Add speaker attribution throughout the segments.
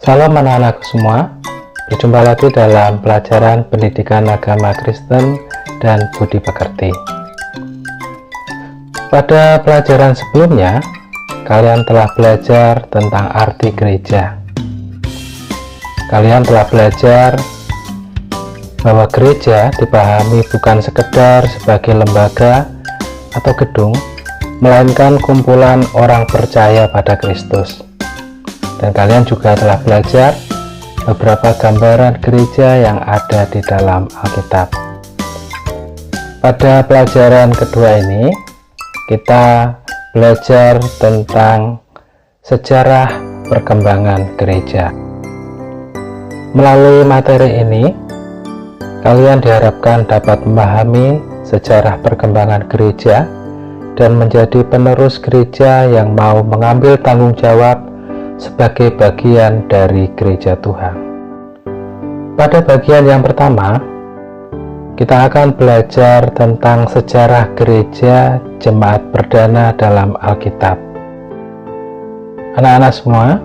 Speaker 1: Salam anak-anakku semua, berjumpa lagi dalam pelajaran pendidikan agama Kristen dan budi pekerti. Pada pelajaran sebelumnya, kalian telah belajar tentang arti gereja. Kalian telah belajar bahwa gereja dipahami bukan sekedar sebagai lembaga atau gedung, melainkan kumpulan orang percaya pada Kristus. Dan kalian juga telah belajar beberapa gambaran gereja yang ada di dalam Alkitab. Pada pelajaran kedua ini, kita belajar tentang sejarah perkembangan gereja. Melalui materi ini, kalian diharapkan dapat memahami sejarah perkembangan gereja dan menjadi penerus gereja yang mau mengambil tanggung jawab sebagai bagian dari gereja Tuhan. Pada bagian yang pertama, kita akan belajar tentang sejarah gereja jemaat perdana dalam Alkitab. Anak-anak semua,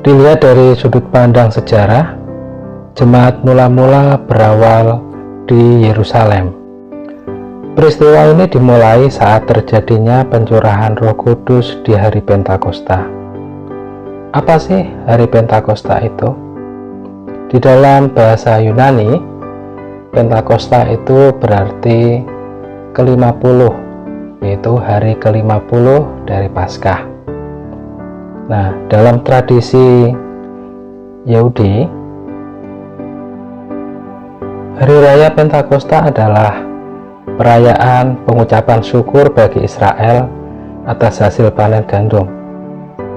Speaker 1: dilihat dari sudut pandang sejarah, jemaat mula-mula berawal di Yerusalem. Peristiwa ini dimulai saat terjadinya pencurahan Roh Kudus di hari Pentakosta. Apa sih hari Pentakosta itu? Di dalam bahasa Yunani, Pentakosta itu berarti ke-50, yaitu hari ke-50 dari Paskah. Nah, dalam tradisi Yahudi, hari raya Pentakosta adalah perayaan pengucapan syukur bagi Israel atas hasil panen gandum.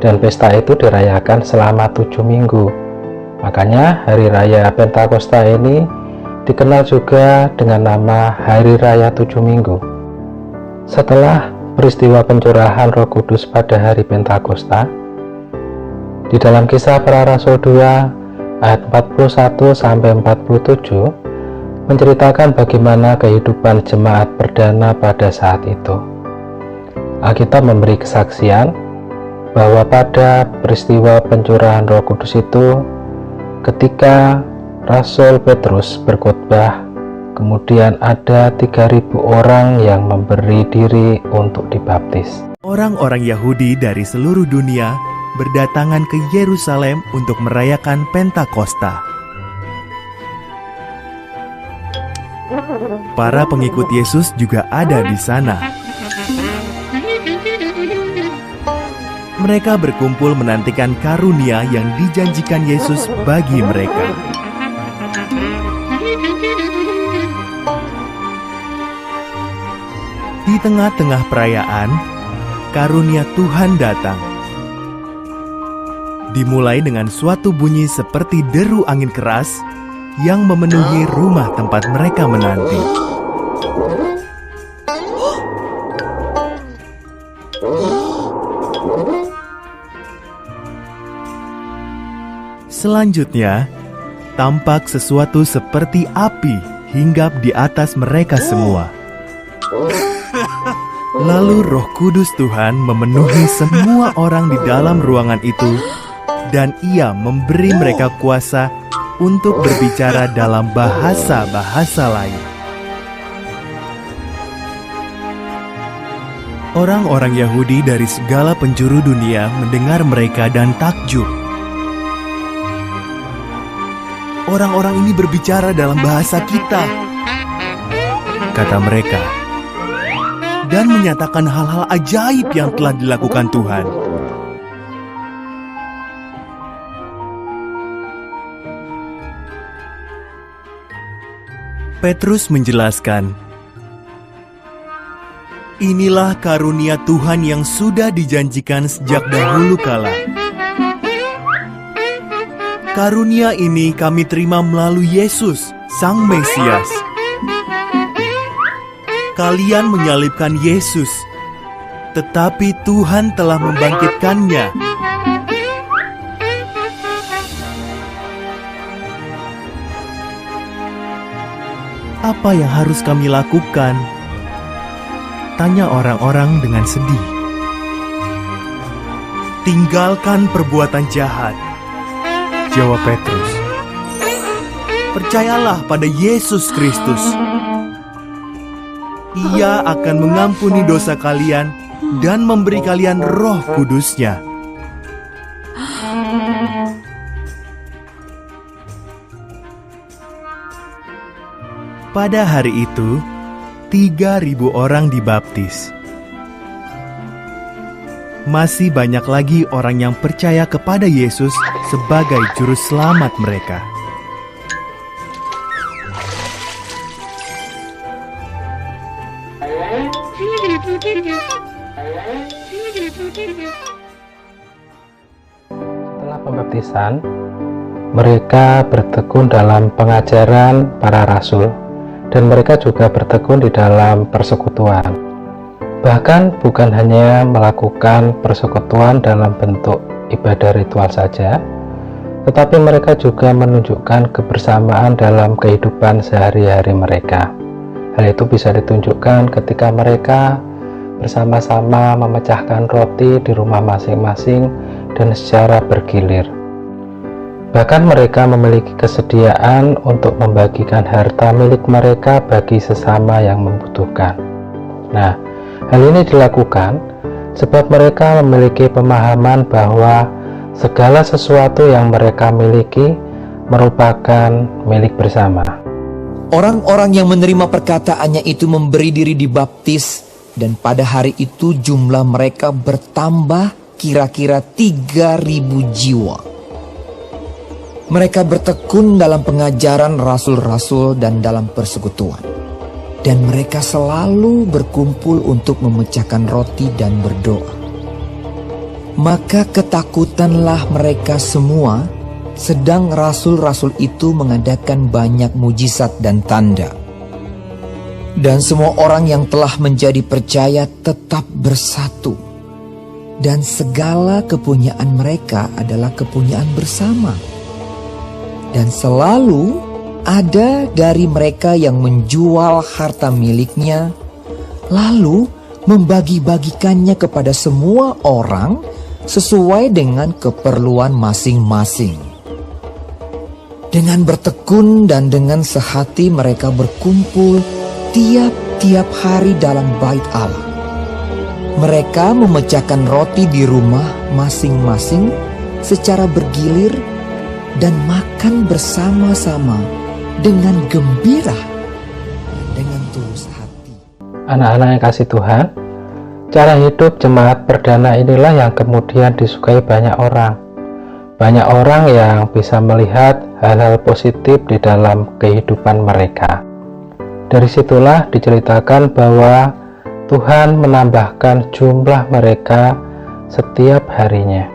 Speaker 1: Dan pesta itu dirayakan selama 7 minggu. Makanya hari raya Pentakosta ini dikenal juga dengan nama Hari Raya 7 Minggu. Setelah peristiwa pencurahan Roh Kudus pada hari Pentakosta, di dalam Kisah Para Rasul 2 ayat 41-47 menceritakan bagaimana kehidupan jemaat perdana pada saat itu. Alkitab memberi kesaksian bahwa pada peristiwa pencurahan Roh Kudus itu, ketika Rasul Petrus berkhotbah, kemudian ada 3.000 orang yang memberi diri untuk dibaptis.
Speaker 2: Orang-orang Yahudi dari seluruh dunia berdatangan ke Yerusalem untuk merayakan Pentakosta. Para pengikut Yesus juga ada di sana. Mereka berkumpul menantikan karunia yang dijanjikan Yesus bagi mereka. Di tengah-tengah perayaan, karunia Tuhan datang. Dimulai dengan suatu bunyi seperti deru angin keras yang memenuhi rumah tempat mereka menanti. Selanjutnya, tampak sesuatu seperti api hinggap di atas mereka semua. Lalu Roh Kudus Tuhan memenuhi semua orang di dalam ruangan itu, dan Ia memberi mereka kuasa untuk berbicara dalam bahasa-bahasa lain. Orang-orang Yahudi dari segala penjuru dunia mendengar mereka dan takjub. Orang-orang ini berbicara dalam bahasa kita, kata mereka, dan menyatakan hal-hal ajaib yang telah dilakukan Tuhan. Petrus menjelaskan, inilah karunia Tuhan yang sudah dijanjikan sejak dahulu kala. Karunia ini kami terima melalui Yesus, Sang Mesias. Kalian menyalibkan Yesus, tetapi Tuhan telah membangkitkannya. Apa yang harus kami lakukan? Tanya orang-orang dengan sedih. Tinggalkan perbuatan jahat. jawab Petrus. Percayalah pada Yesus Kristus. Ia akan mengampuni dosa kalian dan memberi kalian Roh Kudus-Nya. Pada hari itu, 3.000 orang dibaptis. Masih banyak lagi orang yang percaya kepada Yesus sebagai juru selamat mereka.
Speaker 1: Setelah pembaptisan, mereka bertekun dalam pengajaran para rasul, dan mereka juga bertekun di dalam persekutuan. Bahkan bukan hanya melakukan persekutuan dalam bentuk ibadah ritual saja, tetapi mereka juga menunjukkan kebersamaan dalam kehidupan sehari-hari mereka. Hal itu bisa ditunjukkan ketika mereka bersama-sama memecahkan roti di rumah masing-masing dan secara bergilir. Bahkan mereka memiliki kesediaan untuk membagikan harta milik mereka bagi sesama yang membutuhkan. Nah, hal ini dilakukan sebab mereka memiliki pemahaman bahwa segala sesuatu yang mereka miliki merupakan milik bersama.
Speaker 3: Orang-orang yang menerima perkataannya itu memberi diri dibaptis, dan pada hari itu jumlah mereka bertambah kira-kira 3.000 jiwa. Mereka bertekun dalam pengajaran rasul-rasul dan dalam persekutuan. Dan mereka selalu berkumpul untuk memecahkan roti dan berdoa. Maka ketakutanlah mereka semua, sedang rasul-rasul itu mengadakan banyak mujizat dan tanda. Dan semua orang yang telah menjadi percaya tetap bersatu. Dan segala kepunyaan mereka adalah kepunyaan bersama. Dan selalu ada dari mereka yang menjual harta miliknya, lalu membagi-bagikannya kepada semua orang sesuai dengan keperluan masing-masing. Dengan bertekun dan dengan sehati mereka berkumpul tiap-tiap hari dalam bait Allah. Mereka memecahkan roti di rumah masing-masing secara bergilir dan makan bersama-sama dengan gembira, dengan tulus hati.
Speaker 1: Anak-anak yang kasih Tuhan, cara hidup jemaat perdana inilah yang kemudian disukai banyak orang. Banyak orang yang bisa melihat hal-hal positif di dalam kehidupan mereka. Dari situlah diceritakan bahwa Tuhan menambahkan jumlah mereka setiap harinya.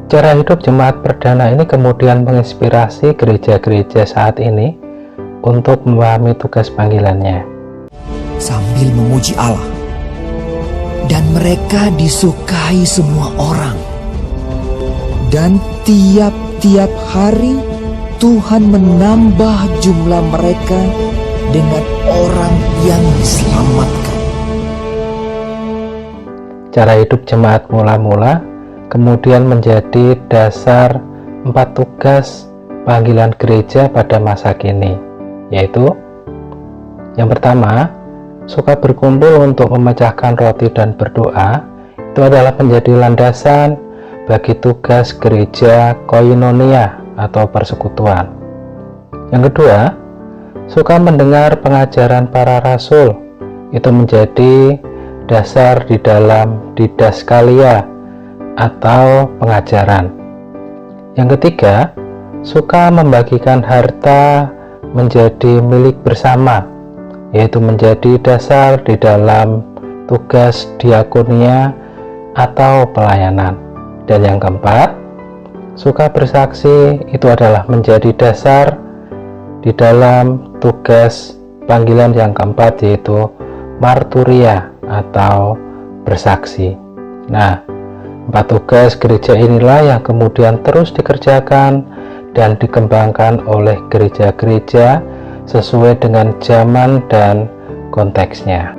Speaker 1: Cara hidup jemaat perdana ini kemudian menginspirasi gereja-gereja saat ini untuk memahami tugas panggilannya.
Speaker 3: Sambil memuji Allah, dan mereka disukai semua orang. Dan tiap-tiap hari Tuhan menambah jumlah mereka dengan orang yang diselamatkan.
Speaker 1: Cara hidup jemaat mula-mula kemudian menjadi dasar 4 tugas panggilan gereja pada masa kini, yaitu yang pertama, suka berkumpul untuk memecahkan roti dan berdoa. Itu adalah menjadi landasan bagi tugas gereja koinonia atau persekutuan. Yang kedua, suka mendengar pengajaran para rasul. Itu menjadi dasar di dalam didaskalia atau pengajaran. Yang ketiga, suka membagikan harta menjadi milik bersama, yaitu menjadi dasar di dalam tugas diakonia atau pelayanan. Dan yang keempat, suka bersaksi. Itu adalah menjadi dasar di dalam tugas panggilan yang keempat, yaitu marturia atau bersaksi. Nah, 4 tugas gereja inilah yang kemudian terus dikerjakan dan dikembangkan oleh gereja-gereja sesuai dengan zaman dan konteksnya.